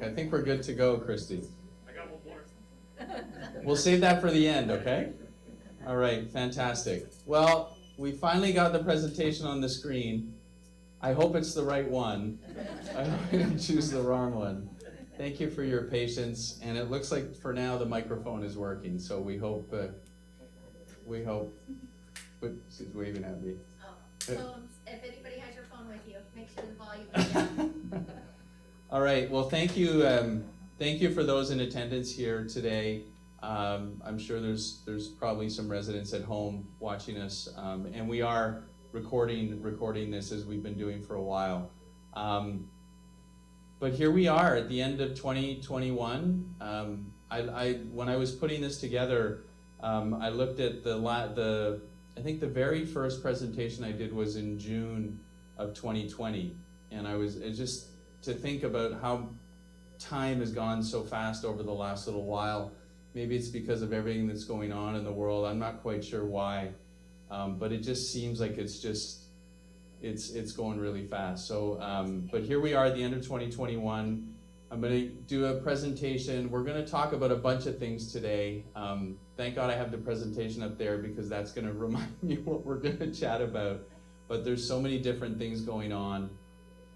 I think we're good to go, Christy. I got one more. We'll save that for the end, okay? All right, fantastic. Well, we finally got the presentation on the screen. I hope it's the right one. I hope I didn't choose the wrong one. Thank you for your patience, and it looks like for now the microphone is working, so we hope, but she's waving at me. So if anybody has your phone with you, make sure the volume is down. All right, well, thank you for those in attendance here today. I'm sure there's probably some residents at home watching us, and we are recording this as we've been doing for a while. But here we are at the end of 2021. When I was putting this together, I looked at I think the very first presentation I did was in June of 2020, and it just to think about how time has gone so fast over the last little while. Maybe it's because of everything that's going on in the world. I'm not quite sure why, but it just seems like it's going really fast. So, but here we are at the end of 2021. I'm going to do a presentation. We're going to talk about a bunch of things today. Thank God I have the presentation up there because that's going to remind me what we're going to chat about. But there's so many different things going on.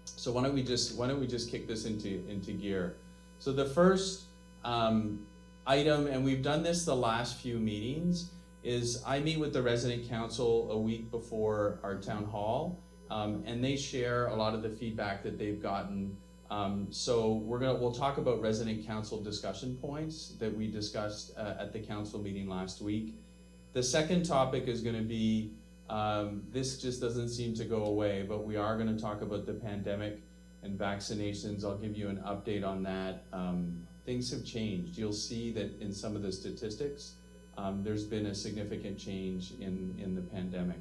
So why don't we just kick this into gear? So the first item, and we've done this the last few meetings, is I meet with the resident council a week before our town hall, and they share a lot of the feedback that they've gotten. So we'll talk about resident council discussion points that we discussed at the council meeting last week. The second topic is going to be, this just doesn't seem to go away, but we are going to talk about the pandemic and vaccinations. I'll give you an update on that. Things have changed. You'll see that in some of the statistics, there's been a significant change in the pandemic.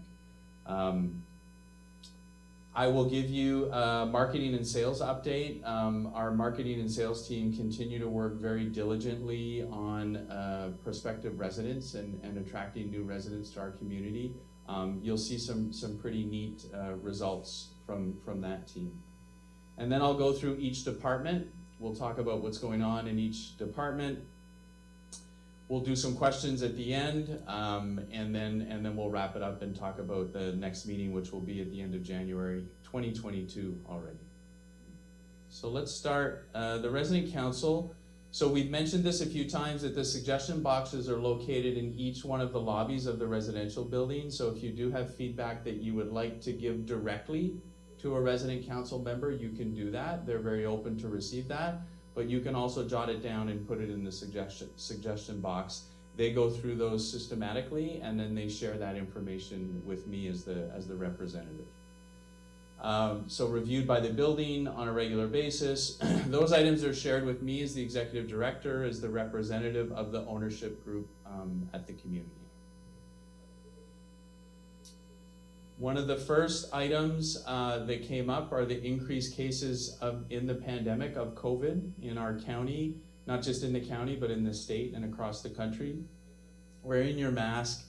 I will give you a marketing and sales update. Our marketing and sales team continue to work very diligently on prospective residents and attracting new residents to our community. You'll see some pretty neat results from that team. And then I'll go through each department. We'll talk about what's going on in each department. We'll do some questions at the end, and then we'll wrap it up and talk about the next meeting, which will be at the end of January 2022 already. So let's start the resident council. So we've mentioned this a few times that the suggestion boxes are located in each one of the lobbies of the residential building. So if you do have feedback that you would like to give directly to a resident council member, you can do that. They're very open to receive that. But you can also jot it down and put it in the suggestion box. They go through those systematically, and then they share that information with me as the representative. So reviewed by the building on a regular basis. Those items are shared with me as the executive director, as the representative of the ownership group at the community. One of the first items that came up are the increased cases in the pandemic of COVID in our county, not just in the county, but in the state and across the country. Wearing your mask,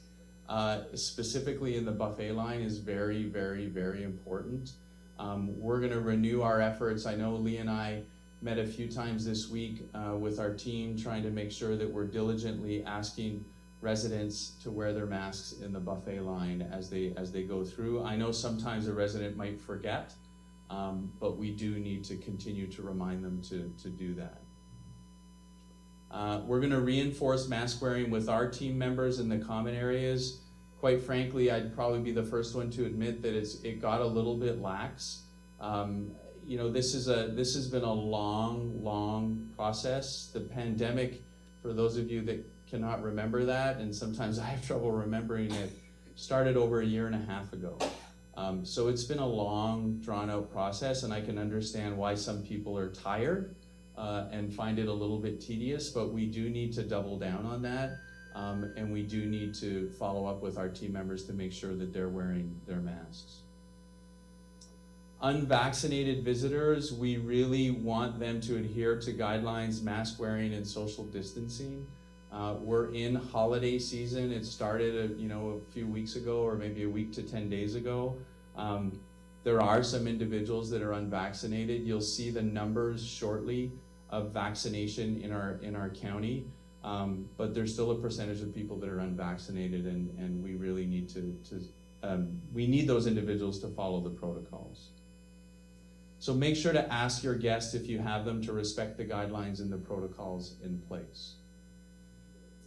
specifically in the buffet line, is very, very, very important. We're going to renew our efforts. I know Lee and I met a few times this week with our team, trying to make sure that we're diligently asking residents to wear their masks in the buffet line as they go through. I know sometimes a resident might forget, but we do need to continue to remind them to do that. We're going to reinforce mask wearing with our team members in the common areas. Quite frankly, I'd probably be the first one to admit that it got a little bit lax. This has been a long process. The pandemic, for those of you that cannot remember that, and sometimes I have trouble remembering it, started over 1.5 years ago. So it's been a long, drawn-out process, and I can understand why some people are tired and find it a little bit tedious, but we do need to double down on that, and we do need to follow up with our team members to make sure that they're wearing their masks. Unvaccinated visitors, we really want them to adhere to guidelines, mask wearing, and social distancing. We're in holiday season. It started a few weeks ago, or maybe a week to 10 days ago. There are some individuals that are unvaccinated. You'll see the numbers shortly of vaccination in our county, but there's still a percentage of people that are unvaccinated, and we really need we need those individuals to follow the protocols. So make sure to ask your guests, if you have them, to respect the guidelines and the protocols in place.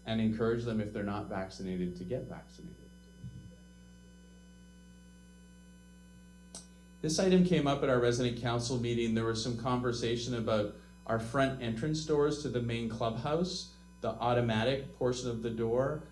And encourage them, if they're not vaccinated, to get vaccinated. This item came up at our resident council meeting. There was some conversation about our front entrance doors to the main clubhouse, the automatic portion of the door.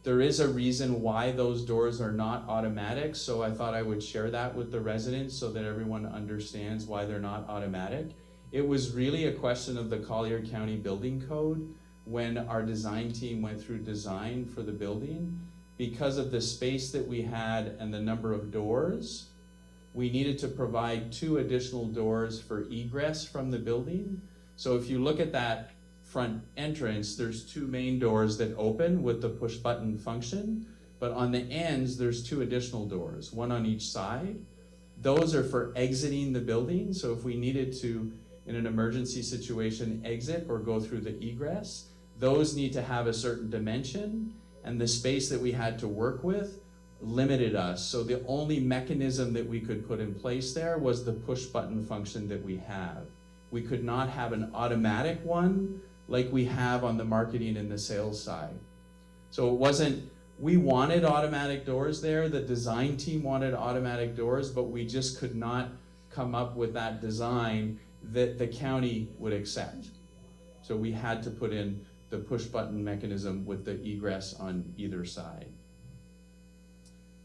There is a reason why those doors are not automatic, so I thought I would share that with the residents so that everyone understands why they're not automatic. It was really a question of the Collier County Building Code when our design team went through design for the building. Because of the space that we had and the number of doors, we needed to provide 2 additional doors for egress from the building. So if you look at that front entrance, there's 2 main doors that open with the push button function, but on the ends there's 2 additional doors, 1 on each side. Those are for exiting the building, so if we needed to, in an emergency situation, exit or go through the egress, those need to have a certain dimension, and the space that we had to work with limited us. So the only mechanism that we could put in place there was the push button function that we have. We could not have an automatic one like we have on the marketing and the sales side. So it wasn't, we wanted automatic doors there, the design team wanted automatic doors, but we just could not come up with that design that the county would accept. So we had to put in the push button mechanism with the egress on either side.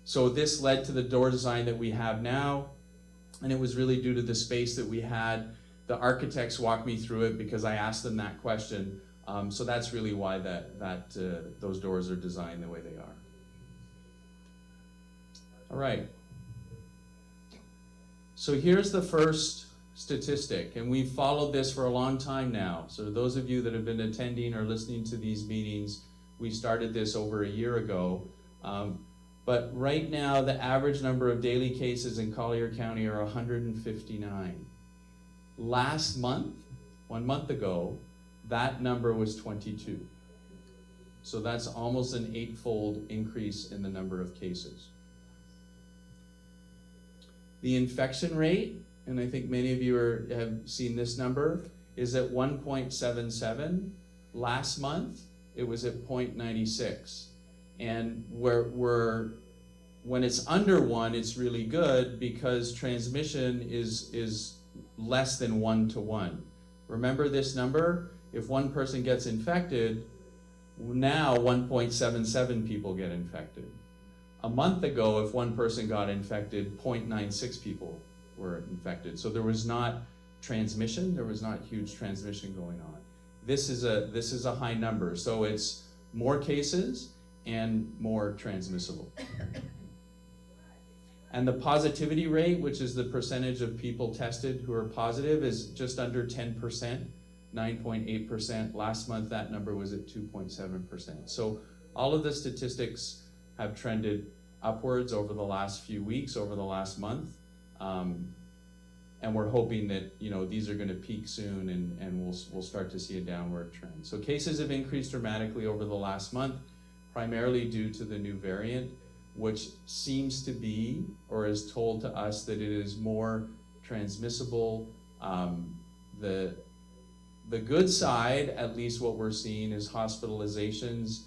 So this led to the door design that we have now, and it was really due to the space that we had. The architects walked me through it because I asked them that question. So that's really why those doors are designed the way they are. All right. So here's the first statistic, and we've followed this for a long time now. So those of you that have been attending or listening to these meetings, we started this over a year ago. But right now, the average number of daily cases in Collier County are 159. Last month, 1 month ago, that number was 22. So that's almost an 8-fold increase in the number of cases. The infection rate, and I think many of you have seen this number, is at 1.77. Last month, it was at 0.96. And when it's under 1, it's really good because transmission is less than 1 to 1. Remember this number? If one person gets infected, now 1.77 people get infected. A month ago, if one person got infected, 0.96 people were infected. So there was not transmission, there was not huge transmission going on. This is a high number, so it's more cases and more transmissible. And the positivity rate, which is the percentage of people tested who are positive, is just under 10%, 9.8%. Last month, that number was at 2.7%. So all of the statistics have trended upwards over the last few weeks, over the last month. And we're hoping that these are going to peak soon, and we'll start to see a downward trend. So cases have increased dramatically over the last month, primarily due to the new variant, which seems to be, or is told to us, that it is more transmissible. The good side, at least what we're seeing, is hospitalizations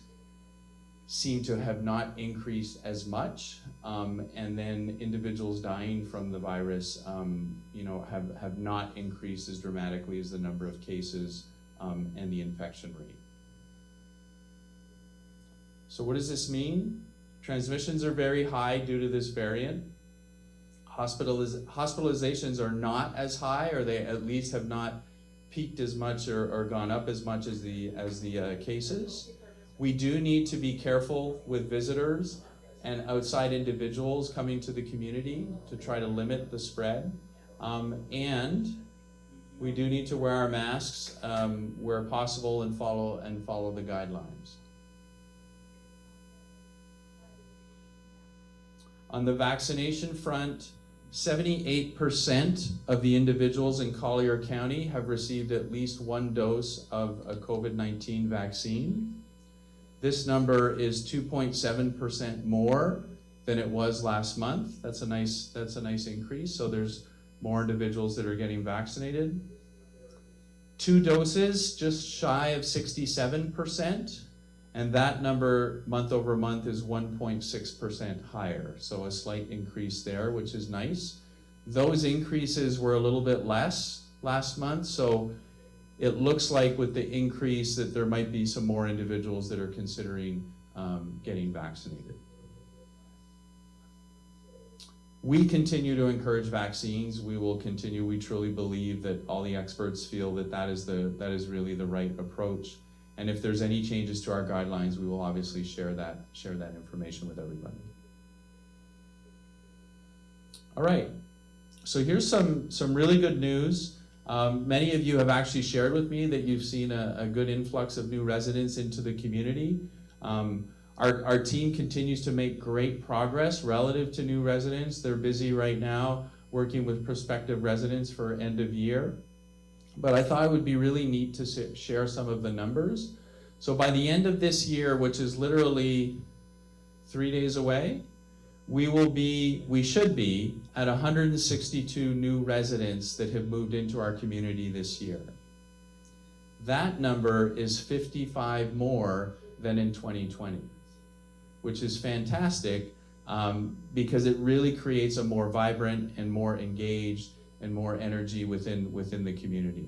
seem to have not increased as much, and then individuals dying from the virus, have not increased as dramatically as the number of cases and the infection rate. So what does this mean? Transmissions are very high due to this variant. Hospitalizations are not as high, or they at least have not peaked as much or gone up as much as the cases. We do need to be careful with visitors and outside individuals coming to the community to try to limit the spread. And we do need to wear our masks where possible and follow the guidelines. On the vaccination front, 78% of the individuals in Collier County have received at least one dose of a COVID-19 vaccine. This number is 2.7% more than it was last month. That's a nice increase. So there's more individuals that are getting vaccinated. 2 doses, just shy of 67%. And that number month over month is 1.6% higher. So a slight increase there, which is nice. Those increases were a little bit less last month. So it looks like with the increase that there might be some more individuals that are considering getting vaccinated. We continue to encourage vaccines. We will continue. We truly believe that all the experts feel that that is really the right approach. And if there's any changes to our guidelines, we will obviously share that information with everybody. All right. So here's some really good news. Many of you have actually shared with me that you've seen a good influx of new residents into the community. Our team continues to make great progress relative to new residents. They're busy right now working with prospective residents for end of year. But I thought it would be really neat to share some of the numbers. So by the end of this year, which is literally 3 days away, we should be at 162 new residents that have moved into our community this year. That number is 55 more than in 2020, which is fantastic because it really creates a more vibrant and more engaged and more energy within the community.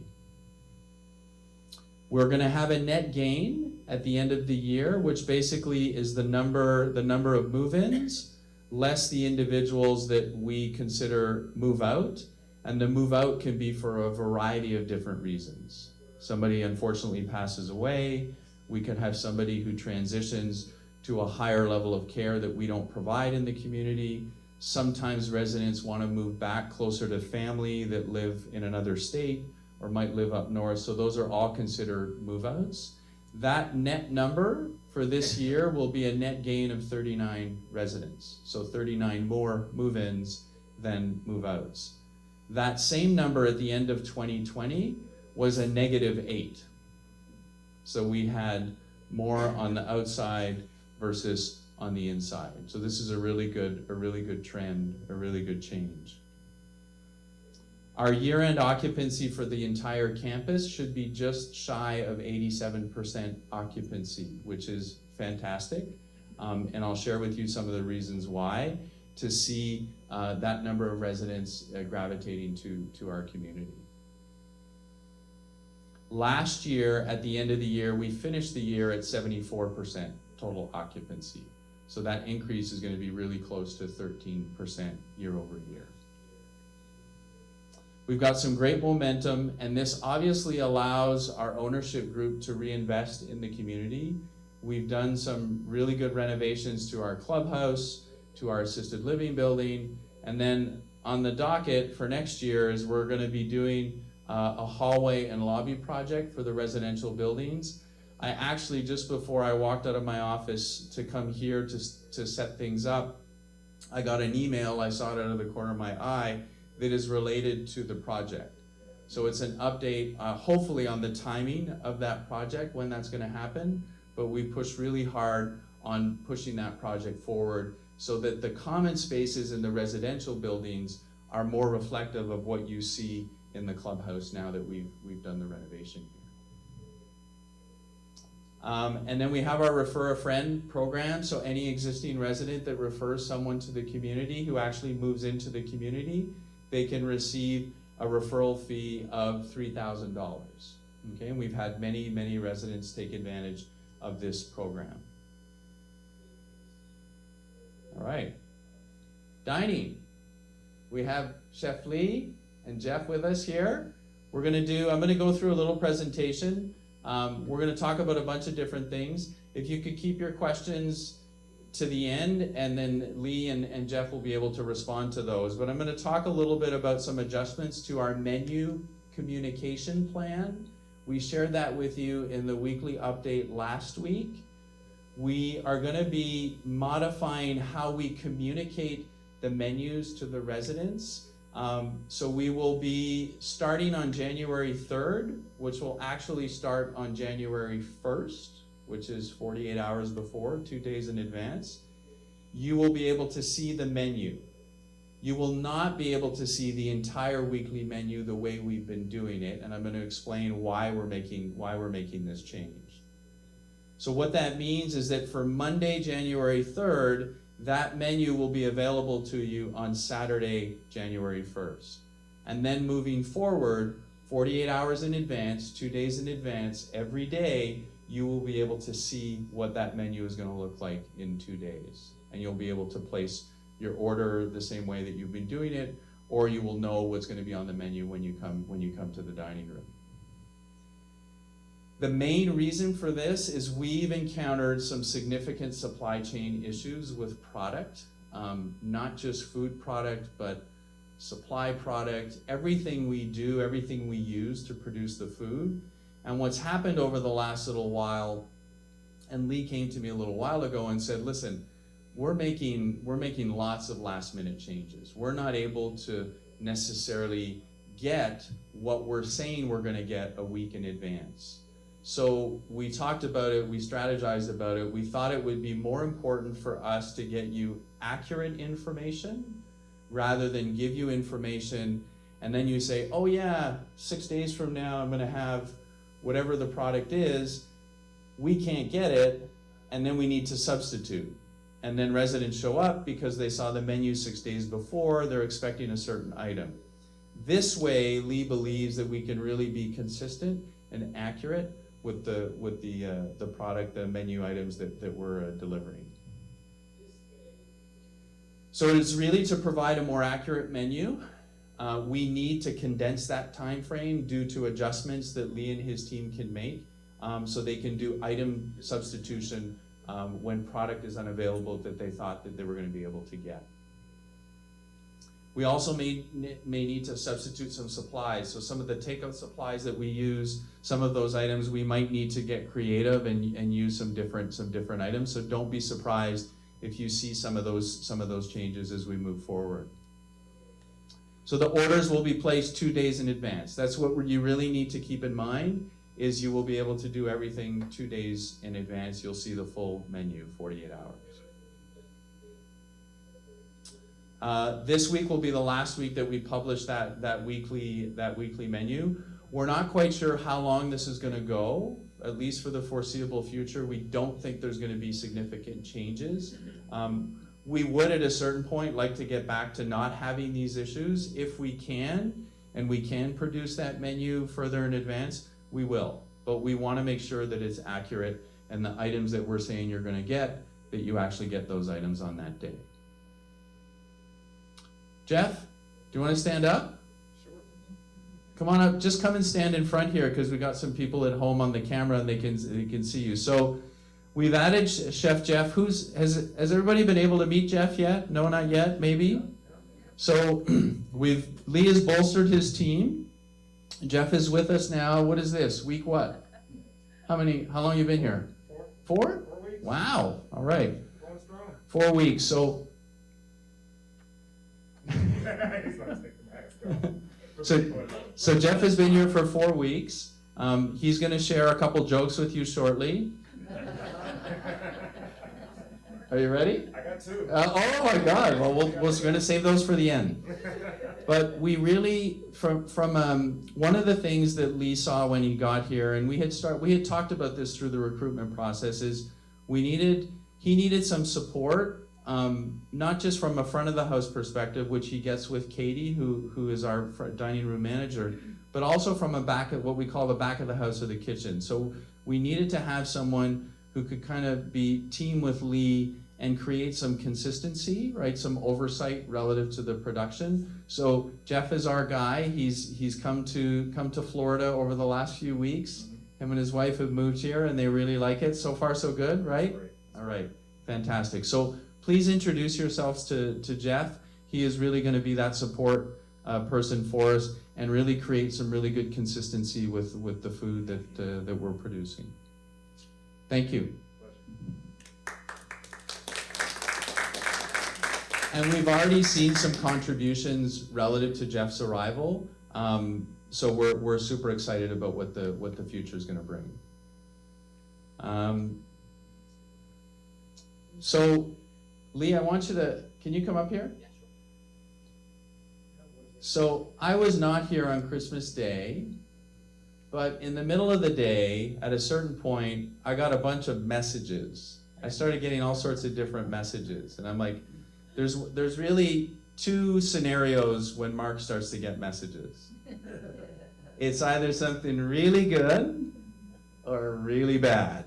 We're going to have a net gain at the end of the year, which basically is the number of move-ins less the individuals that we consider move out. And the move out can be for a variety of different reasons. Somebody unfortunately passes away. We could have somebody who transitions to a higher level of care that we don't provide in the community. Sometimes residents want to move back closer to family that live in another state or might live up north. So those are all considered move-outs. That net number for this year will be a net gain of 39 residents. So 39 more move-ins than move-outs. That same number at the end of 2020 was a -8. So we had more on the outside versus on the inside. So this is a really good trend, a really good change. Our year-end occupancy for the entire campus should be just shy of 87% occupancy, which is fantastic. And I'll share with you some of the reasons why to see that number of residents gravitating to our community. Last year, at the end of the year, we finished the year at 74% total occupancy. So that increase is going to be really close to 13% year over year. We've got some great momentum, and this obviously allows our ownership group to reinvest in the community. We've done some really good renovations to our clubhouse, to our assisted living building, and then on the docket for next year is we're going to be doing a hallway and lobby project for the residential buildings. I actually, just before I walked out of my office to come here to set things up, I got an email, I saw it out of the corner of my eye, that is related to the project. So it's an update, hopefully on the timing of that project, when that's going to happen, but we pushed really hard on pushing that project forward so that the common spaces in the residential buildings are more reflective of what you see in the clubhouse now that we've done the renovation here. And then we have our Refer a Friend program, so any existing resident that refers someone to the community who actually moves into the community, they can receive a referral fee of $3,000. Okay, and we've had many residents take advantage of this program. All right, dining. We have Chef Lee and Jeff with us here. I'm gonna go through a little presentation. We're gonna talk about a bunch of different things. If you could keep your questions to the end, and then Lee and Jeff will be able to respond to those. But I'm gonna talk a little bit about some adjustments to our menu communication plan. We shared that with you in the weekly update last week. We are gonna be modifying how we communicate the menus to the residents. So we will be starting on January 3rd, which will actually start on January 1st, which is 48 hours before, 2 days in advance. You will be able to see the menu. You will not be able to see the entire weekly menu the way we've been doing it, and I'm going to explain why we're making this change. So what that means is that for Monday, January 3rd, that menu will be available to you on Saturday, January 1st. And then moving forward, 48 hours in advance, 2 days in advance, every day, you will be able to see what that menu is going to look like in 2 days. And you'll be able to place your order the same way that you've been doing it, or you will know what's going to be on the menu when you come to the dining room. The main reason for this is we've encountered some significant supply chain issues with product, not just food product, but supply product, everything we do, everything we use to produce the food. And what's happened over the last little while, and Lee came to me a little while ago and said, listen, we're making lots of last minute changes. We're not able to necessarily get what we're saying we're going to get a week in advance. So we talked about it, we strategized about it. We thought it would be more important for us to get you accurate information rather than give you information and then you say, oh yeah, 6 days from now I'm going to have whatever the product is. We can't get it, and then we need to substitute. And then residents show up because they saw the menu 6 days before, they're expecting a certain item. This way, Lee believes that we can really be consistent and accurate with the product, the menu items that we're delivering. So it's really to provide a more accurate menu. We need to condense that time frame due to adjustments that Lee and his team can make, so they can do item substitution when product is unavailable that they thought that they were going to be able to get. We also may need to substitute some supplies. So some of the takeout supplies that we use, some of those items we might need to get creative and use some different items. So don't be surprised if you see some of those changes as we move forward. So the orders will be placed 2 days in advance. That's what you really need to keep in mind, is you will be able to do everything 2 days in advance. You'll see the full menu, 48 hours. This week will be the last week that we publish that weekly menu. We're not quite sure how long this is going to go, at least for the foreseeable future. We don't think there's going to be significant changes. We would at a certain point like to get back to not having these issues. If we can, and we can produce that menu further in advance, we will. But we want to make sure that it's accurate and the items that we're saying you're going to get, that you actually get those items on that day. Jeff, do you want to stand up? Sure. Come on up. Just come and stand in front here because we got some people at home on the camera and they can see you. So we've added Chef Jeff. Has everybody been able to meet Jeff yet? No, not yet. Maybe. So Lee has bolstered his team. Jeff is with us now. What is this? Week what? How long you been here? 4? 4 weeks. Wow. All right. Going strong. 4 weeks. So He's not taking the mask off. So Jeff has been here for 4 weeks. He's going to share a couple jokes with you shortly. Are you ready? I got 2. Oh my God! Well, we're going to save those for the end. But we really, from one of the things that Lee saw when he got here, and we had talked about this through the recruitment process, is he needed some support, not just from a front of the house perspective, which he gets with Katie, who is our dining room manager, but also from what we call the back of the house or the kitchen. So we needed to have someone who could kind of be team with Lee and create some consistency, right? Some oversight relative to the production. So Jeff is our guy. He's come to Florida over the last few weeks. Him and his wife have moved here and they really like it. So far so good, right? All right, fantastic. So please introduce yourselves to Jeff. He is really going to be that support person for us and really create some really good consistency with the food that we're producing. Thank you. And we've already seen some contributions relative to Jeff's arrival. So we're super excited about what the future is going to bring. So, Lee, I want you to, can you come up here? Yeah, sure. So I was not here on Christmas Day, but in the middle of the day, at a certain point, I got a bunch of messages. I started getting all sorts of different messages, and I'm like, there's really two scenarios when Mark starts to get messages. It's either something really good or really bad.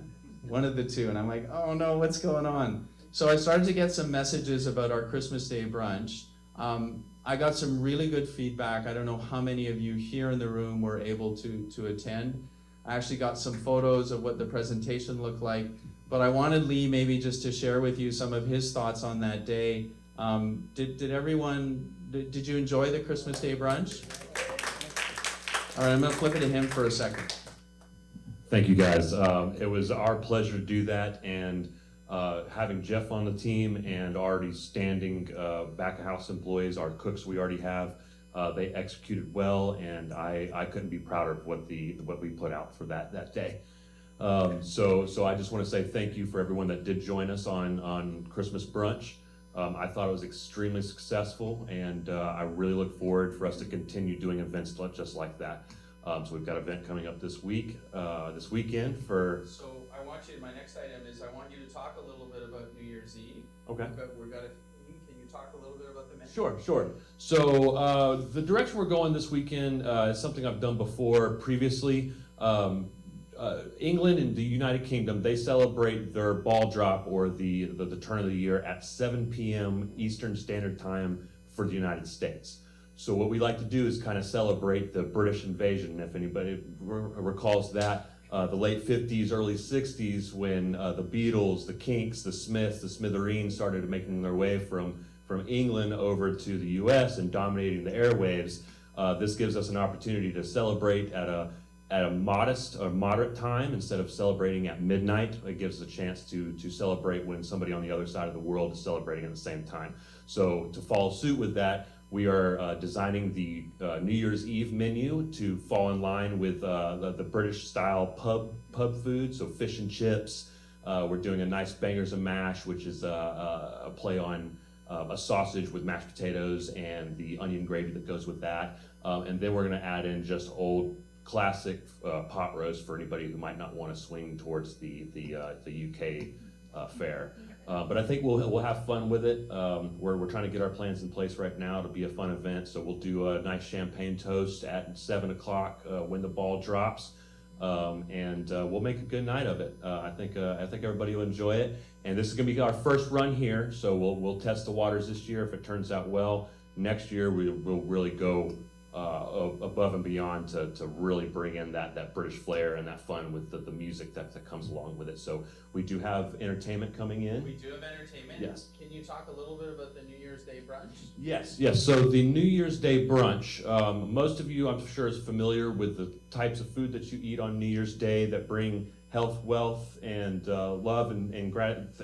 One of the two. And I'm like, oh no, what's going on? So I started to get some messages about our Christmas Day brunch. I got some really good feedback. I don't know how many of you here in the room were able to attend. I actually got some photos of what the presentation looked like. But I wanted Lee maybe just to share with you some of his thoughts on that day. Did you enjoy the Christmas Day brunch? All right, I'm gonna flip it to him for a second. Thank you, guys. It was our pleasure to do that, and having Jeff on the team and already standing back of house employees, our cooks we already have, they executed well, and I couldn't be prouder of what we put out for that day. So I just want to say thank you for everyone that did join us on Christmas brunch. I thought it was extremely successful, and I really look forward for us to continue doing events just like that. So we've got an event coming up this weekend for. So I want you, my next item is I want you to talk a little bit about New Year's Eve. Okay. Can you talk a little bit about the menu? Sure. So the direction we're going this weekend is something I've done before previously. England and the United Kingdom, they celebrate their ball drop or the turn of the year at 7 p.m. Eastern Standard Time for the United States. So what we like to do is kind of celebrate the British invasion. If anybody recalls that, the late 50s, early 60s, when the Beatles, the Kinks, the Smiths, the Smithereens started making their way from England over to the U.S. and dominating the airwaves, this gives us an opportunity to celebrate at a moderate time instead of celebrating at midnight. It gives us a chance to celebrate when somebody on the other side of the world is celebrating at the same time. So to follow suit with that, we are designing the New Year's Eve menu to fall in line with the British style pub food, so fish and chips. We're doing a nice bangers and mash, which is a play on a sausage with mashed potatoes and the onion gravy that goes with that. And then we're going to add in just old classic pot roast for anybody who might not want to swing towards the UK fare. But I think we'll have fun with it. We're trying to get our plans in place right now to be a fun event. So we'll do a nice champagne toast at 7 o'clock when the ball drops, and we'll make a good night of it. I think everybody will enjoy it. And this is going to be our first run here, so we'll test the waters this year. If it turns out well, next year we'll really go above and beyond to really bring in that British flair and that fun with the music that comes along with it. So we do have entertainment coming in. We do have entertainment. Yes. Can you talk a little bit about the New Year's Day brunch? Yes. So the New Year's Day brunch, most of you I'm sure is familiar with the types of food that you eat on New Year's Day that bring health, wealth, and love and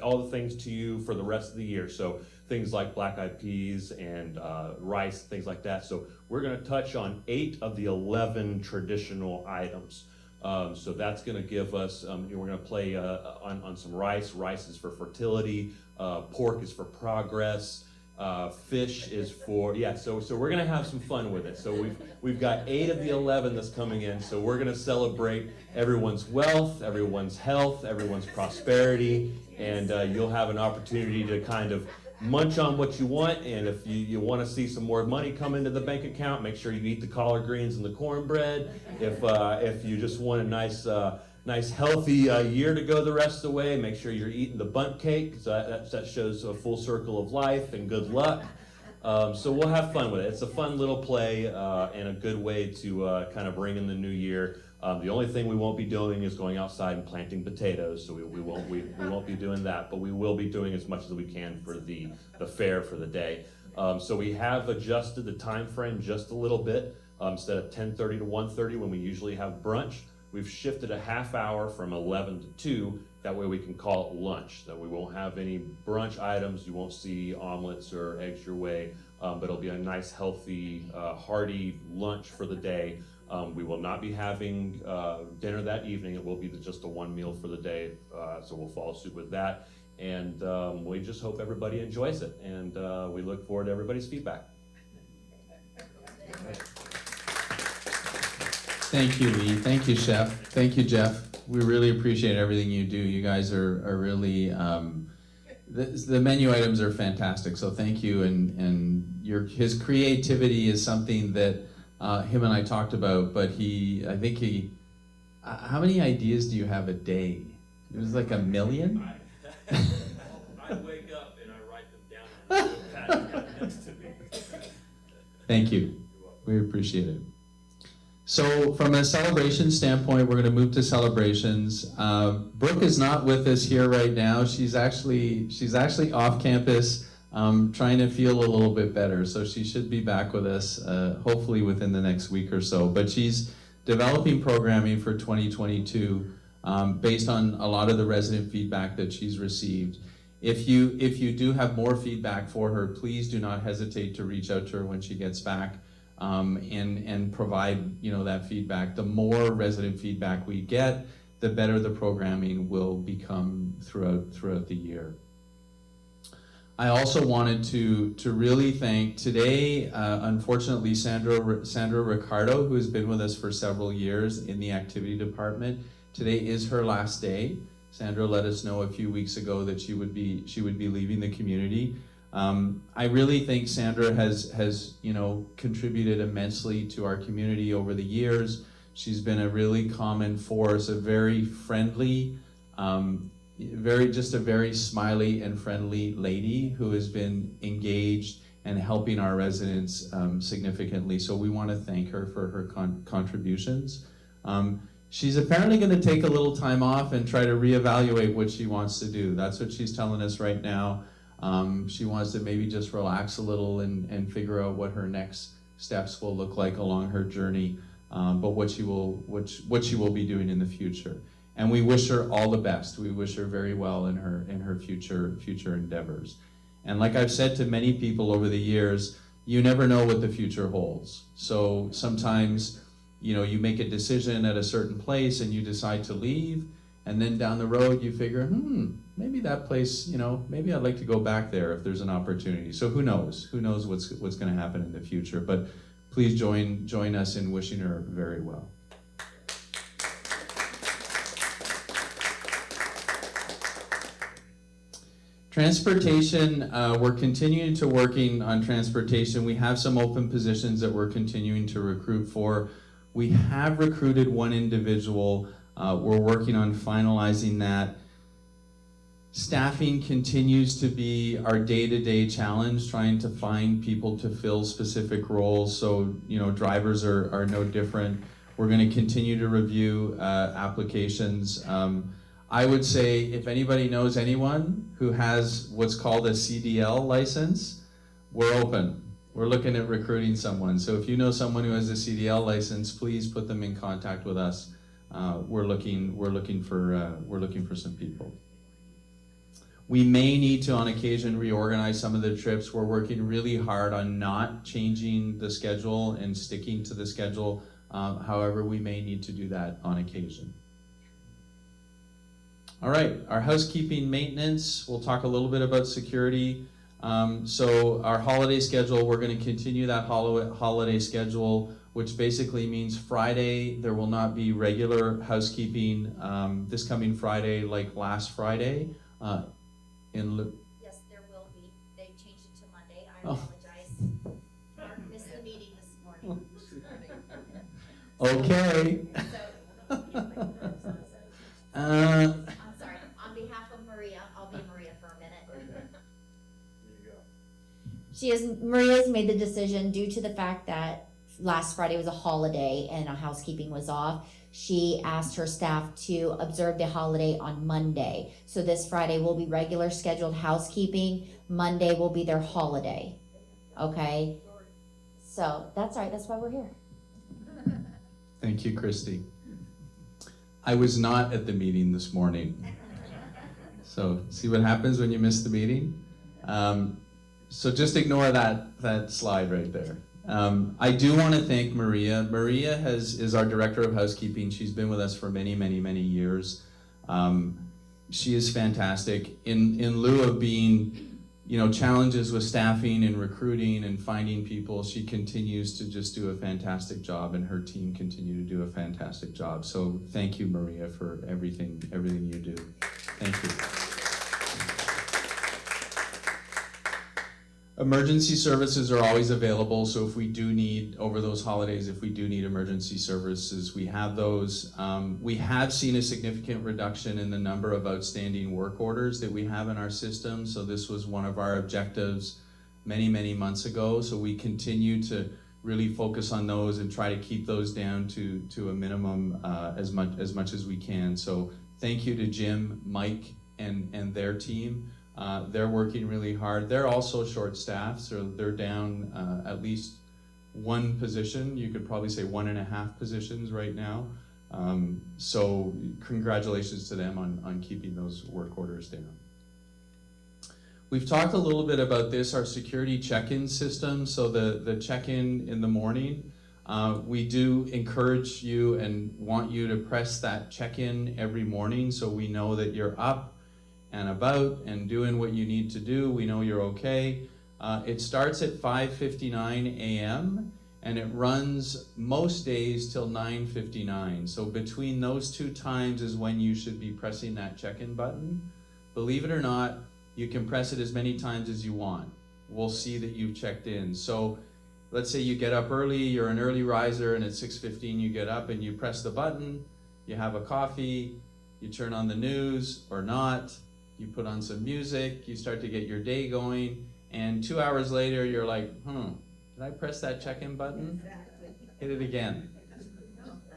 all the things to you for the rest of the year. So things like black-eyed peas and rice, things like that. So we're going to touch on 8 of the 11 traditional items. So that's going to give us, we're going to play on some rice. Rice is for fertility. Pork is for progress. Fish is for, so we're going to have some fun with it. So we've got 8 of the 11 that's coming in. So we're going to celebrate everyone's wealth, everyone's health, everyone's prosperity, and you'll have an opportunity to kind of munch on what you want, and if you want to see some more money come into the bank account, make sure you eat the collard greens and the cornbread. If you just want a nice healthy year to go the rest of the way, make sure you're eating the bundt cake, because that shows a full circle of life and good luck. So we'll have fun with it. It's a fun little play and a good way to kind of bring in the new year. The only thing we won't be doing is going outside and planting potatoes, so we won't be doing that, but we will be doing as much as we can for the fair for the day. So we have adjusted the time frame just a little bit. Instead of 10:30 to 1:30 when we usually have brunch, We've shifted a half hour from 11 to 2. That way we can call it lunch. That we won't have any brunch items. You won't see omelets or eggs your way, but it'll be a nice, healthy, hearty lunch for the day. We will not be having dinner that evening. It will be just a one meal for the day, so we'll follow suit with that. And we just hope everybody enjoys it, and we look forward to everybody's feedback. Thank you, Lee. Thank you, Chef. Thank you, Jeff. We really appreciate everything you do. You guys are really, the menu items are fantastic, so thank you. And his creativity is something that him and I talked about, but how many ideas do you have a day? It was like 1 million? I wake up and I write them down on the pad right next to me. Thank you. We appreciate it. So from a celebration standpoint, we're going to move to celebrations. Brooke is not with us here right now. She's actually off campus trying to feel a little bit better. So she should be back with us hopefully within the next week or so. But she's developing programming for 2022 based on a lot of the resident feedback that she's received. If you do have more feedback for her, please do not hesitate to reach out to her when she gets back. And provide that feedback. The more resident feedback we get, the better the programming will become throughout the year. I also wanted to really thank today, unfortunately, Sandra Ricardo, who has been with us for several years in the activity department. Today is her last day. Sandra let us know a few weeks ago that she would be leaving the community. I really think Sandra has contributed immensely to our community over the years. She's been a really common force, a very friendly, just a very smiley and friendly lady who has been engaged and helping our residents significantly. So we want to thank her for her contributions. She's apparently going to take a little time off and try to reevaluate what she wants to do. That's what she's telling us right now. She wants to maybe just relax a little and figure out what her next steps will look like along her journey, but what she will be doing in the future. And we wish her all the best. We wish her very well in her future endeavors. And like I've said to many people over the years, you never know what the future holds. So sometimes, you make a decision at a certain place and you decide to leave, and then down the road you figure, maybe that place, maybe I'd like to go back there if there's an opportunity. So who knows? Who knows what's going to happen in the future? But please join us in wishing her very well. Transportation, we're continuing to working on transportation. We have some open positions that we're continuing to recruit for. We have recruited one individual. We're working on finalizing that. Staffing continues to be our day-to-day challenge, trying to find people to fill specific roles. So, drivers are no different. We're going to continue to review applications. I would say if anybody knows anyone who has what's called a CDL license, we're open. We're looking at recruiting someone. So if you know someone who has a CDL license, please put them in contact with us. We're looking for some people. We may need to, on occasion, reorganize some of the trips. We're working really hard on not changing the schedule and sticking to the schedule. However, we may need to do that on occasion. All right, our housekeeping maintenance. We'll talk a little bit about security. So our holiday schedule, we're going to continue that holiday schedule, which basically means Friday, there will not be regular housekeeping this coming Friday like last Friday. Yes, there will be. They changed it to Monday. I apologize. Mark missed the meeting this morning. Okay. I'm sorry. On behalf of Maria, I'll be Maria for a minute. Okay. Here you go. Maria's made the decision due to the fact that last Friday was a holiday and our housekeeping was off. She asked her staff to observe the holiday on Monday. So this Friday will be regular scheduled housekeeping. Monday will be their holiday. Okay? So that's all right. That's why we're here. Thank you, Christy. I was not at the meeting this morning. So see what happens when you miss the meeting? So just ignore that slide right there. I do want to thank Maria. Maria is our Director of Housekeeping. She's been with us for many, many, many years. She is fantastic. In lieu of being, challenges with staffing and recruiting and finding people, she continues to just do a fantastic job, and her team continue to do a fantastic job. So thank you, Maria, for everything you do. Thank you. Emergency services are always available, so if we do need, over those holidays, if we do need emergency services, we have those. We have seen a significant reduction in the number of outstanding work orders that we have in our system, so this was one of our objectives many, many months ago, so we continue to really focus on those and try to keep those down to a minimum as much as we can. So thank you to Jim, Mike, and their team. They're working really hard. They're also short-staffed, so they're down at least one position. You could probably say 1.5 positions right now. So congratulations to them on keeping those work orders down. We've talked a little bit about this, our security check-in system. So the check-in in the morning, we do encourage you and want you to press that check-in every morning so we know that you're up and about and doing what you need to do. We know you're okay. It starts at 5:59 a.m. and it runs most days till 9:59. So between those two times is when you should be pressing that check-in button. Believe it or not, you can press it as many times as you want. We'll see that you've checked in. So let's say you get up early, you're an early riser, and at 6:15 you get up and you press the button, you have a coffee, you turn on the news or not, you put on some music, you start to get your day going, and 2 hours later you're like, did I press that check-in button? Hit it again.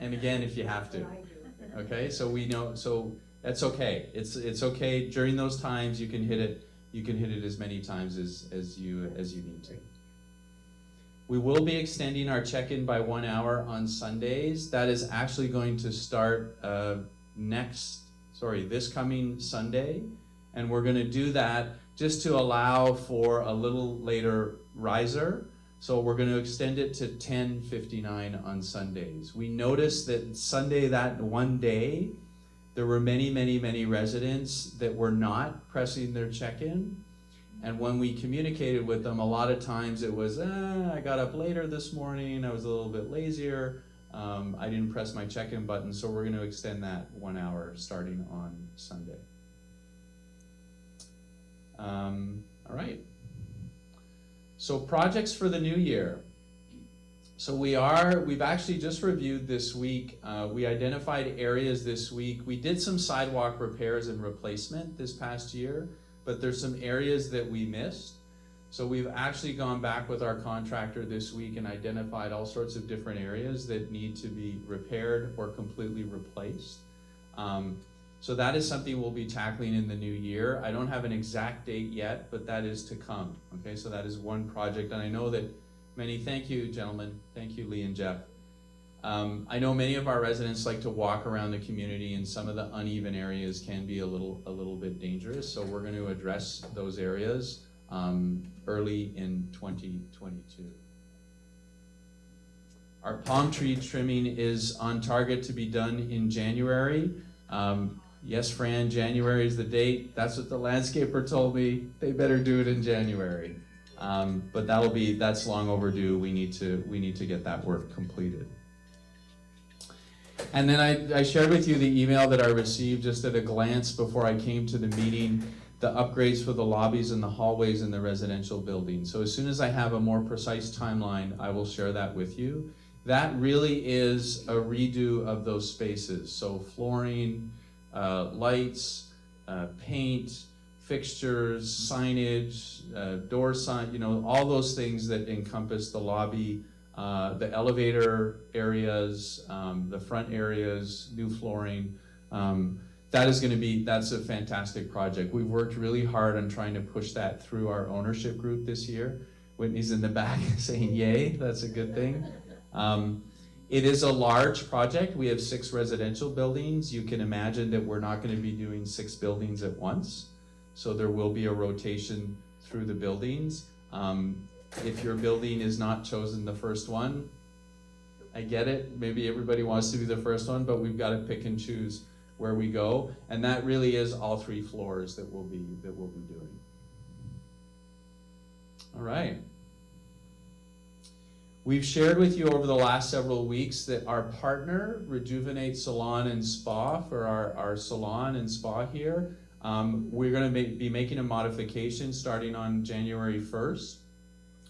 And again if you have to. Okay, so we know, so that's okay. It's okay. During those times you can hit it as many times as you need to. We will be extending our check-in by 1 hour on Sundays. That is actually going to start this coming Sunday. And we're going to do that just to allow for a little later riser. So we're going to extend it to 10:59 on Sundays. We noticed that Sunday, that one day, there were many, many, many residents that were not pressing their check-in. And when we communicated with them, a lot of times it was, I got up later this morning, I was a little bit lazier, I didn't press my check-in button, so we're going to extend that 1 hour starting on Sunday. All right. So projects for the new year. So we've actually just reviewed this week. We identified areas this week. We did some sidewalk repairs and replacement this past year, but there's some areas that we missed. So we've actually gone back with our contractor this week and identified all sorts of different areas that need to be repaired or completely replaced. So that is something we'll be tackling in the new year. I don't have an exact date yet, but that is to come. Okay, so that is one project, and I know that thank you, gentlemen. Thank you, Lee and Jeff. I know many of our residents like to walk around the community, and some of the uneven areas can be a little bit dangerous. So we're going to address those areas early in 2022. Our palm tree trimming is on target to be done in January. Yes, Fran, January is the date. That's what the landscaper told me. They better do it in January. But that's long overdue. We need to get that work completed. And then I shared with you the email that I received just at a glance before I came to the meeting, the upgrades for the lobbies and the hallways in the residential building. So as soon as I have a more precise timeline, I will share that with you. That really is a redo of those spaces. So flooring, lights, paint, fixtures, signage, door sign, all those things that encompass the lobby, the elevator areas, the front areas, new flooring. That's a fantastic project. We've worked really hard on trying to push that through our ownership group this year. Whitney's in the back saying, yay, that's a good thing. It is a large project. We have 6 residential buildings. You can imagine that we're not going to be doing 6 buildings at once. So there will be a rotation through the buildings. If your building is not chosen the first one, I get it. Maybe everybody wants to be the first one, but we've got to pick and choose where we go. And that really is all 3 floors that we'll be doing. All right. We've shared with you over the last several weeks that our partner, Rejuvenate Salon and Spa, for our salon and spa here, we're going to be making a modification starting on January 1st,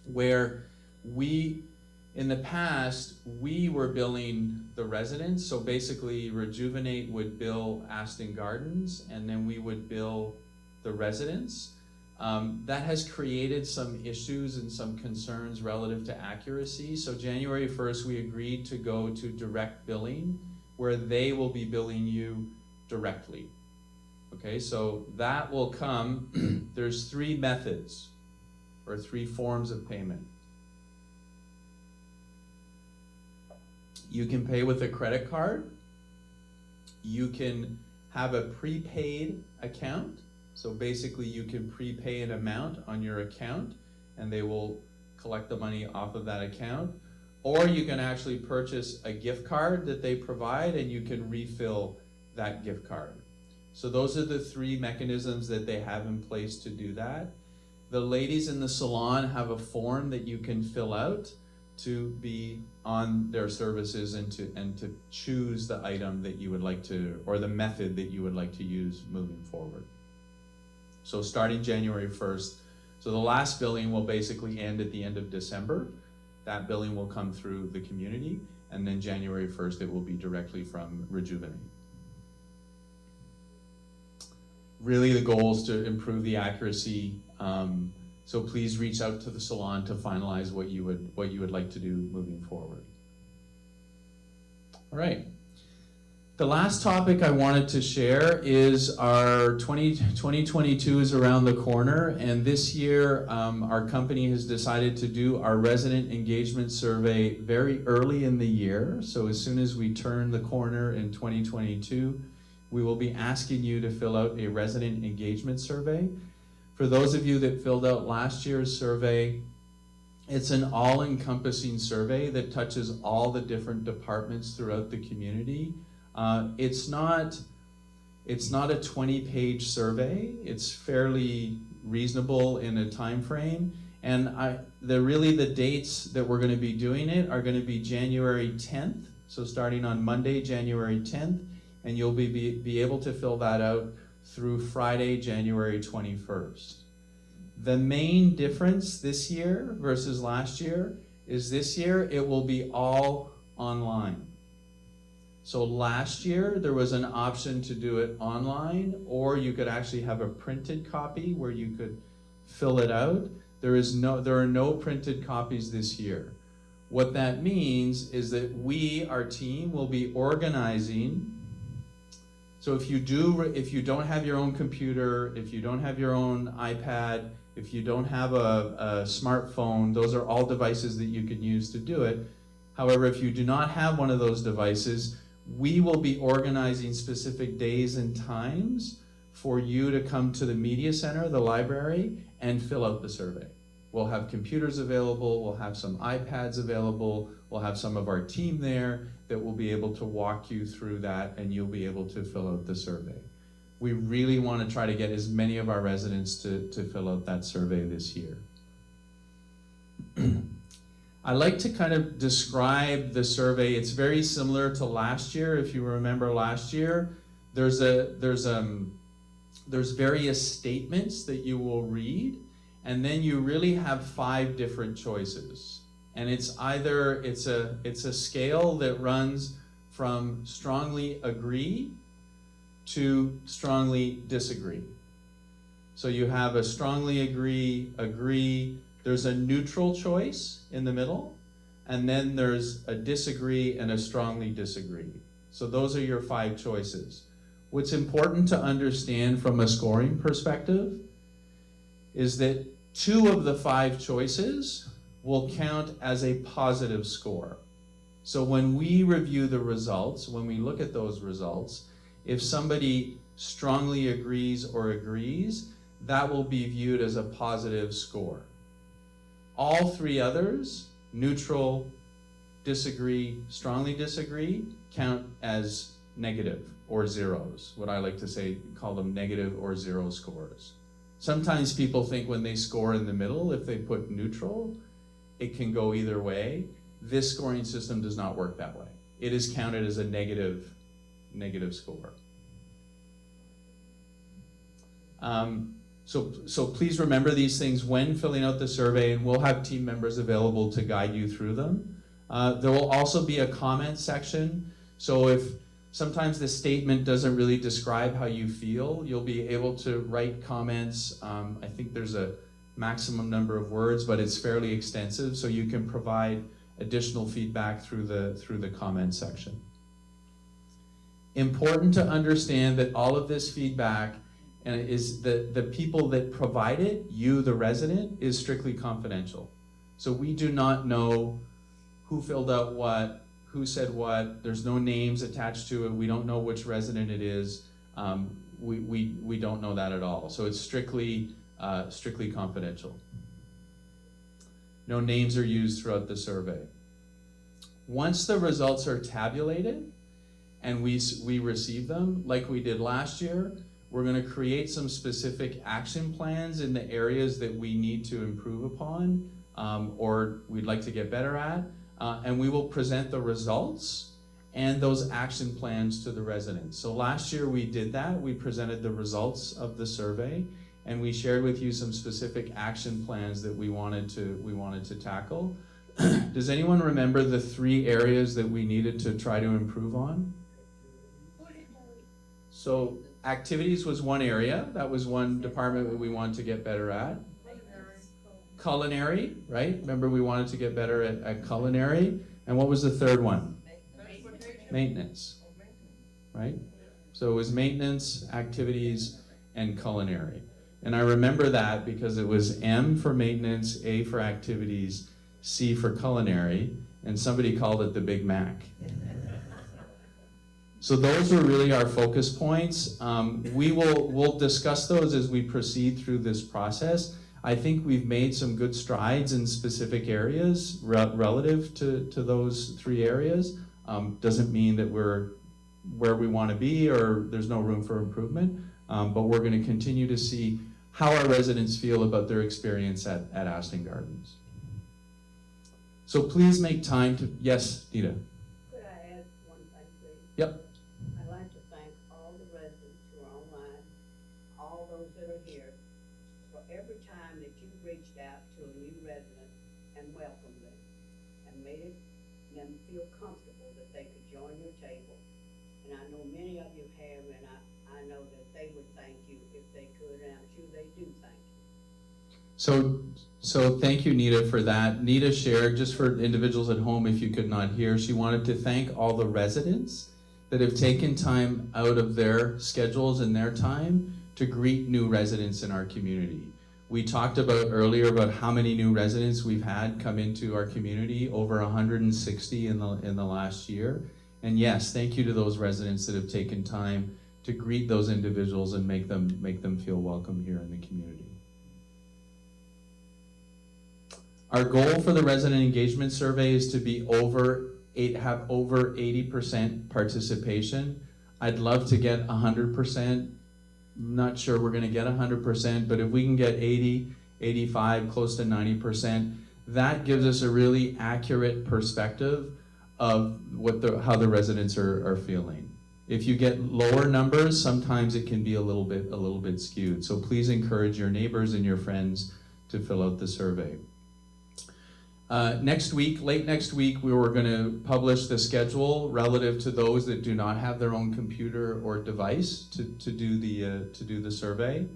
where in the past, we were billing the residents. So basically, Rejuvenate would bill Aston Gardens, and then we would bill the residents. That has created some issues and some concerns relative to accuracy. So January 1st, we agreed to go to direct billing, where they will be billing you directly. Okay, so that will come. There's 3 methods or 3 forms of payment. You can pay with a credit card. You can have a prepaid account. So basically you can prepay an amount on your account and they will collect the money off of that account. Or you can actually purchase a gift card that they provide and you can refill that gift card. So those are the 3 mechanisms that they have in place to do that. The ladies in the salon have a form that you can fill out to be on their services and to choose the item that you would like to, or the method that you would like to use moving forward. So starting January 1st, so the last billing will basically end at the end of December. That billing will come through the community, and then January 1st it will be directly from Rejuvenate. Really the goal is to improve the accuracy. So please reach out to the salon to finalize what you would like to do moving forward. All right. The last topic I wanted to share is our 2022 is around the corner, and this year our company has decided to do our resident engagement survey very early in the year. So as soon as we turn the corner in 2022, we will be asking you to fill out a resident engagement survey. For those of you that filled out last year's survey, it's an all-encompassing survey that touches all the different departments throughout the community. It's not a 20-page survey. It's fairly reasonable in a time frame. And the dates that we're going to be doing it are going to be January 10th. So starting on Monday, January 10th, and you'll be able to fill that out through Friday, January 21st. The main difference this year versus last year is this year it will be all online. So last year there was an option to do it online, or you could actually have a printed copy where you could fill it out. There are no printed copies this year. What that means is that our team will be organizing. So if you don't have your own computer, if you don't have your own iPad, if you don't have a smartphone, those are all devices that you can use to do it. However, if you do not have one of those devices, we will be organizing specific days and times for you to come to the media center, the library, and fill out the survey. We'll have computers available, we'll have some iPads available, we'll have some of our team there that will be able to walk you through that, and you'll be able to fill out the survey. We really want to try to get as many of our residents to fill out that survey this year. I like to kind of describe the survey. It's very similar to last year. If you remember last year, there's various statements that you will read, and then you really have 5 different choices. And it's a scale that runs from strongly agree to strongly disagree. So you have a strongly agree, there's a neutral choice in the middle, and then there's a disagree and a strongly disagree. So those are your 5 choices. What's important to understand from a scoring perspective is that 2 of the 5 choices will count as a positive score. So when we review the results, when we look at those results, if somebody strongly agrees or agrees, that will be viewed as a positive score. All three others, neutral, disagree, strongly disagree, count as negative or zeros. What I like to say, call them negative or zero scores. Sometimes people think when they score in the middle, if they put neutral, it can go either way. This scoring system does not work that way. It is counted as a negative score. So please remember these things when filling out the survey, and we'll have team members available to guide you through them. There will also be a comment section. So if sometimes the statement doesn't really describe how you feel, you'll be able to write comments. I think there's a maximum number of words, but it's fairly extensive, so you can provide additional feedback through the comment section. Important to understand that all of this feedback is the people that provide it, you, the resident, is strictly confidential. So we do not know who filled out what, who said what. There's no names attached to it. We don't know which resident it is. We don't know that at all. So it's strictly confidential. No names are used throughout the survey. Once the results are tabulated and we receive them, like we did last year, we're going to create some specific action plans in the areas that we need to improve upon or we'd like to get better at, and we will present the results and those action plans to the residents. So last year we did that. We presented the results of the survey, and we shared with you some specific action plans that we wanted to tackle. Does anyone remember the 3 areas that we needed to try to improve on? So activities was one area. That was one department that we wanted to get better at. Culinary, right? Remember we wanted to get better at culinary. And what was the third one? Maintenance, right? So it was maintenance, activities, and culinary. And I remember that because it was M for maintenance, A for activities, C for culinary, and somebody called it the Big Mac. So those were really our focus points. We'll discuss those as we proceed through this process. I think we've made some good strides in specific areas relative to those 3 areas. Doesn't mean that we're where we want to be or there's no room for improvement, but we're going to continue to see how our residents feel about their experience at Ashton Gardens. So please make time to, yes, Nita. Could I add one thing, please? Yep. I'd like to thank all the residents who are online, all those that are here, for every time that you reached out to a new resident and welcomed them and made them feel comfortable that they could join your table. And I know many of you have, and I know that they would thank you if they could, and I'm sure they do thank you. So thank you, Nita, for that. Nita shared, just for individuals at home, if you could not hear, she wanted to thank all the residents that have taken time out of their schedules and their time to greet new residents in our community. We talked about earlier about how many new residents we've had come into our community, over 160 in the last year. And yes, thank you to those residents that have taken time to greet those individuals and make them feel welcome here in the community. Our goal for the resident engagement survey is to be have over 80% participation. I'd love to get 100%. Not sure we're going to get 100%, but if we can get 80, 85, close to 90%, that gives us a really accurate perspective of how the residents are feeling. If you get lower numbers, sometimes it can be a little bit skewed. So please encourage your neighbors and your friends to fill out the survey. Late next week, we were going to publish the schedule relative to those that do not have their own computer or device to do the survey.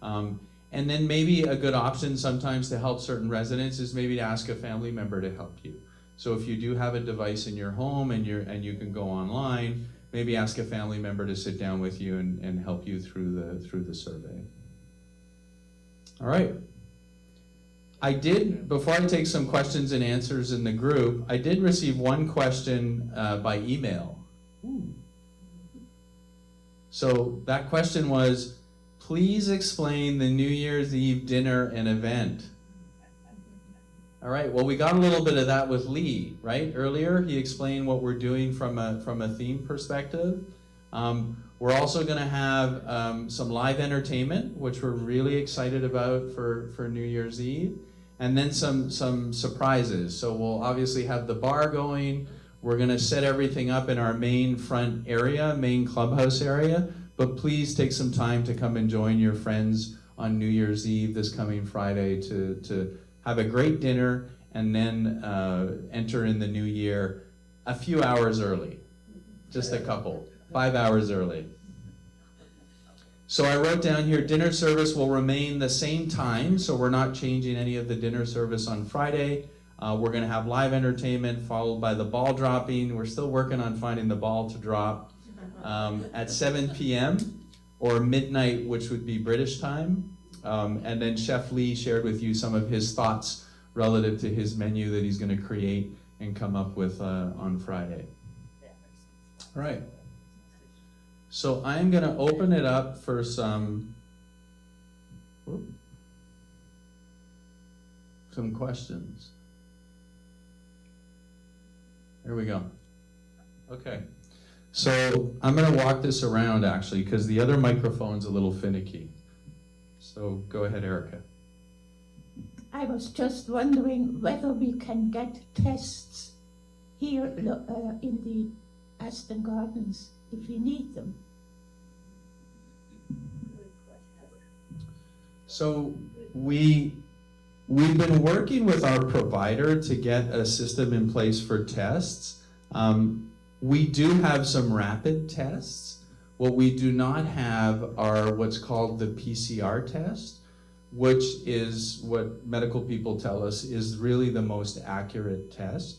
And then maybe a good option sometimes to help certain residents is maybe to ask a family member to help you. So if you do have a device in your home and you can go online, maybe ask a family member to sit down with you and help you through the survey. All right. I did, before I take some questions and answers in the group, I did receive one question by email. So that question was, please explain the New Year's Eve dinner and event. All right, well, we got a little bit of that with Lee, right? Earlier, he explained what we're doing from a theme perspective. We're also going to have some live entertainment, which we're really excited about for New Year's Eve, and then some surprises. So we'll obviously have the bar going. We're going to set everything up in our main front area, main clubhouse area, but please take some time to come and join your friends on New Year's Eve this coming Friday to have a great dinner and then enter in the new year a few hours early, just a couple, 5 hours early. So I wrote down here, dinner service will remain the same time, so we're not changing any of the dinner service on Friday. We're going to have live entertainment followed by the ball dropping. We're still working on finding the ball to drop at 7 p.m. or midnight, which would be British time. And then Chef Lee shared with you some of his thoughts relative to his menu that he's going to create and come up with on Friday. All right. So I'm going to open it up for some questions. There we go. Okay. So I'm going to walk this around actually because the other microphone's a little finicky. So go ahead, Erica. I was just wondering whether we can get tests here in the Aston Gardens if we need them. So we've been working with our provider to get a system in place for tests. We do have some rapid tests. What we do not have are what's called the PCR test, which is what medical people tell us is really the most accurate test.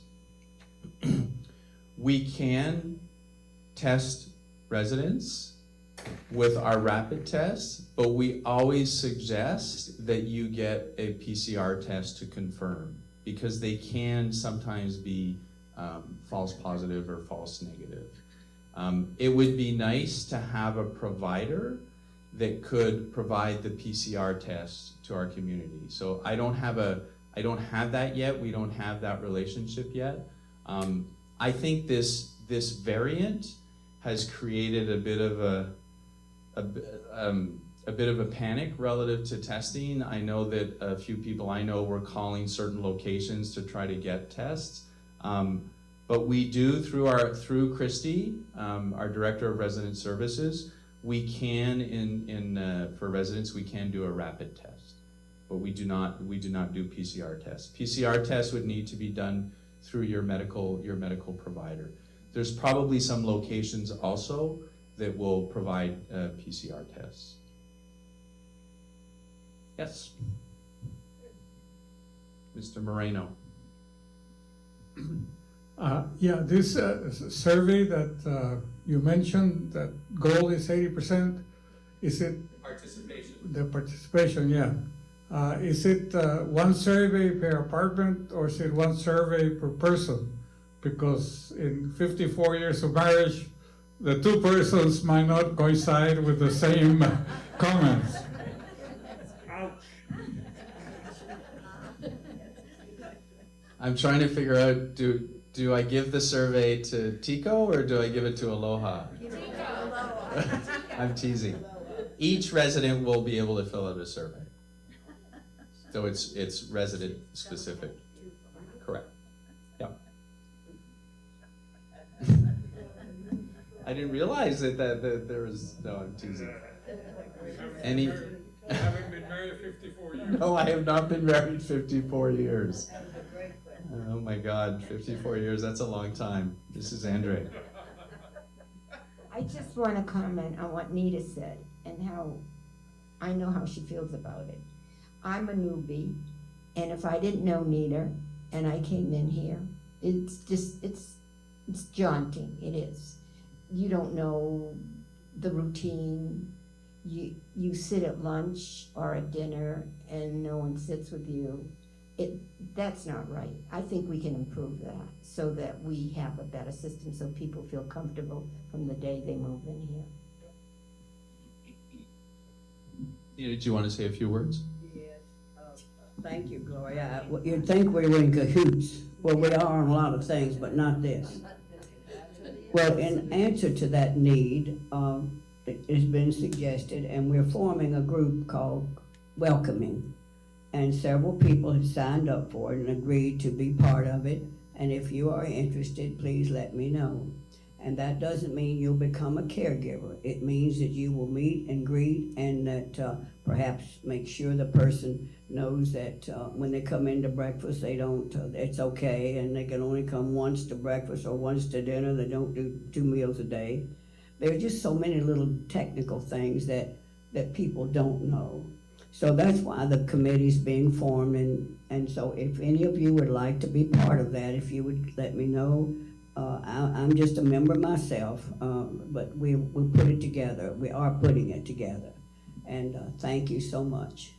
We can test residents with our rapid test, but we always suggest that you get a PCR test to confirm because they can sometimes be false positive or false negative. It would be nice to have a provider that could provide the PCR test to our community. So I don't have that yet. We don't have that relationship yet. I think this variant has created a bit of a panic relative to testing. I know that a few people I know were calling certain locations to try to get tests. But we do through Christy, our Director of Resident Services, we can for residents we can do a rapid test, but we do not do PCR tests. PCR tests would need to be done through your medical provider. There's probably some locations also that will provide PCR tests. Yes, Mr. Moreno. Yeah, this survey that you mentioned, that goal is 80%, is it? Participation. The participation, yeah. Is it one survey per apartment or is it one survey per person? Because in 54 years of marriage, the two persons might not coincide with the same comments. I'm trying to figure out, do I give the survey to Tico or do I give it to Aloha? I'm teasing. Each resident will be able to fill out a survey. So it's resident specific. Correct. Yep. I didn't realize that there was, no, I'm teasing. Any? You haven't been married 54 years. No, I have not been married 54 years. Oh my God, 54 years, that's a long time. This is Andre. I just want to comment on what Nita said and how I know how she feels about it. I'm a newbie, and if I didn't know Nita and I came in here, it's jaunting, it is. You don't know the routine. You sit at lunch or at dinner and no one sits with you. That's not right. I think we can improve that so that we have a better system so people feel comfortable from the day they move in here. Did you want to say a few words? Yes, thank you, Gloria. You'd think we were in cahoots. Well, we are on a lot of things, but not this. Well, in answer to that need, it has been suggested, and we're forming a group called Welcoming. And several people have signed up for it and agreed to be part of it. And if you are interested, please let me know. And that doesn't mean you'll become a caregiver. It means that you will meet and greet, and that perhaps make sure the person knows that when they come into breakfast, they don't, it's okay, and they can only come once to breakfast or once to dinner. They don't do 2 meals a day. There are just so many little technical things that people don't know. So that's why the committee's being formed, and so if any of you would like to be part of that, if you would let me know. I'm just a member myself, but we'll put it together. We are putting it together. And thank you so much.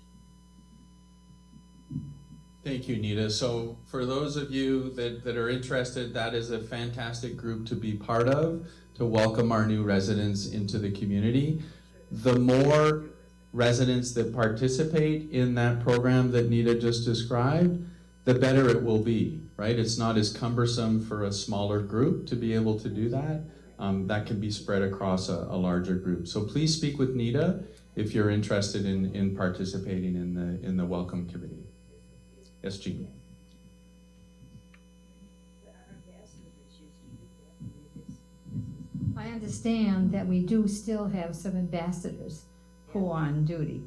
Thank you, Nita. So for those of you that are interested, that is a fantastic group to be part of, to welcome our new residents into the community. The more residents that participate in that program that Nita just described, the better it will be, right? It's not as cumbersome for a smaller group to be able to do that. That can be spread across a larger group. So please speak with Nita if you're interested in participating in the Welcome Committee. Yes, Jean. I understand that we do still have some ambassadors who are on duty,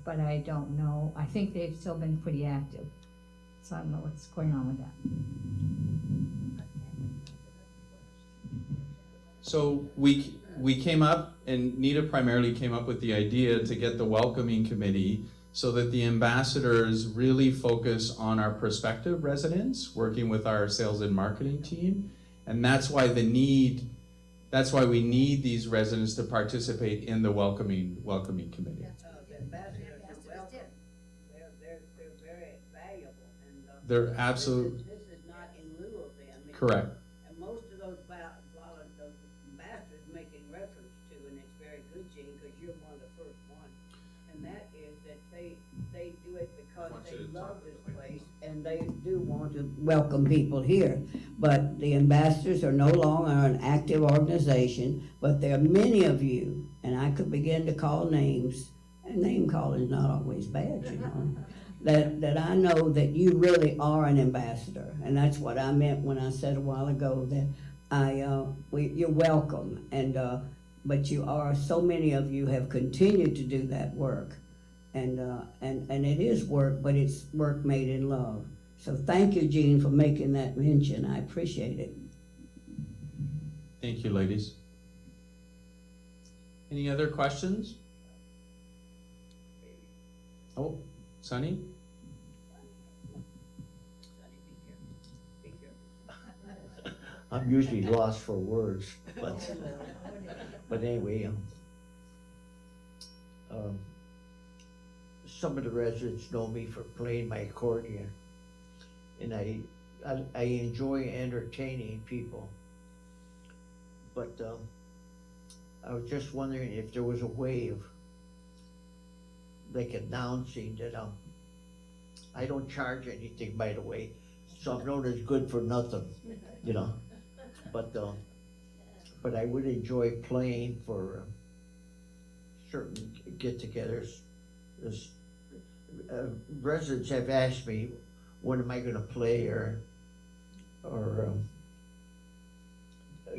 but I don't know. I think they've still been pretty active, so I don't know what's going on with that. So we came up, and Nita primarily came up with the idea to get the Welcoming Committee so that the ambassadors really focus on our prospective residents, working with our sales and marketing team. And that's why we need these residents to participate in the welcoming committee. The ambassadors are welcome. They're very valuable. And They're absolute. This is not in lieu of them. Correct. And most of those ambassadors making reference to, and it's very good, Gene, because you're one of the first ones, and that is that they do it because they love this place and they do want to welcome people here. But the ambassadors are no longer an active organization, but there are many of you, and I could begin to call names, and name calling is not always bad, you know, that I know that you really are an ambassador. And that's what I meant when I said a while ago that you're welcome, and but you are, so many of you have continued to do that work. And it is work, but it's work made in love. So thank you, Jean, for making that mention. I appreciate it. Thank you, ladies. Any other questions? Oh, Sunny? I'm usually lost for words, but anyway, some of the residents know me for playing my accordion, and I enjoy entertaining people. But I was just wondering if there was a way of like announcing that I don't charge anything, by the way, so I'm known as good for nothing, you know. But I would enjoy playing for certain get-togethers. Residents have asked me, when am I gonna play, or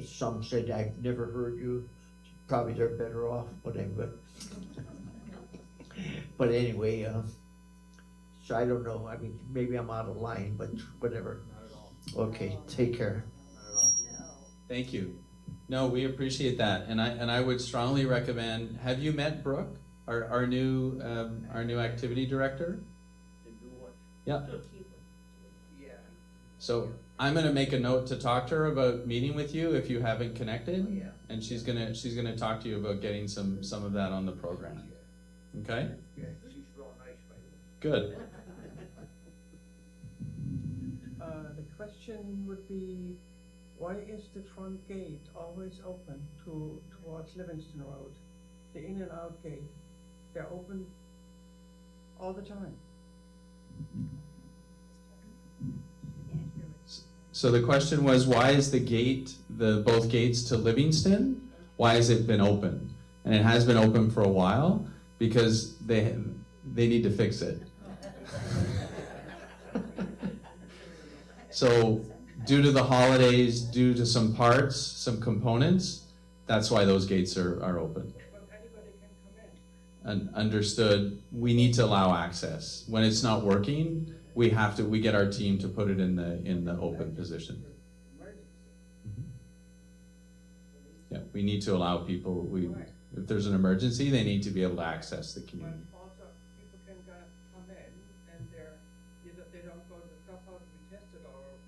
some said, I've never heard you, probably they're better off, whatever. But anyway, so I don't know, I mean, maybe I'm out of line, but whatever. Not at all. Okay, take care. Not at all. Thank you. No, we appreciate that, and I would strongly recommend. Have you met Brooke, our new activity director? Yeah. So I'm gonna make a note to talk to her about meeting with you if you haven't connected, and she's gonna talk to you about getting some of that on the program. Okay. She's real nice, by the way. Good. The question would be, why is the front gate always open towards Livingston Road? The in and out gate, they're open all the time. So the question was, why is the gate, both gates to Livingston, why has it been open? And it has been open for a while because they need to fix it. So due to the holidays, due to some parts, some components, that's why those gates are open. But anybody can come in. And understood, we need to allow access. When it's not working, we get our team to put it in the open position. Yeah, we need to allow people, if there's an emergency, they need to be able to access the community. But also, people can come in and they don't go to the top house to be tested or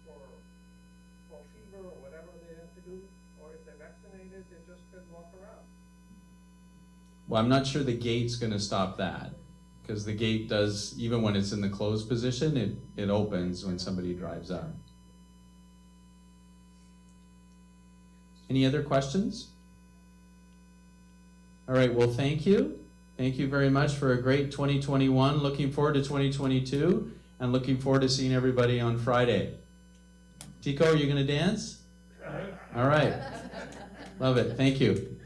for fever or whatever they have to do, or if they're vaccinated, they just can walk around. Well, I'm not sure the gate's gonna stop that, because the gate does, even when it's in the closed position, it opens when somebody drives up. Any other questions? All right, well, thank you. Thank you very much for a great 2021. Looking forward to 2022 and looking forward to seeing everybody on Friday. Tico, are you gonna dance? All right. Love it. Thank you.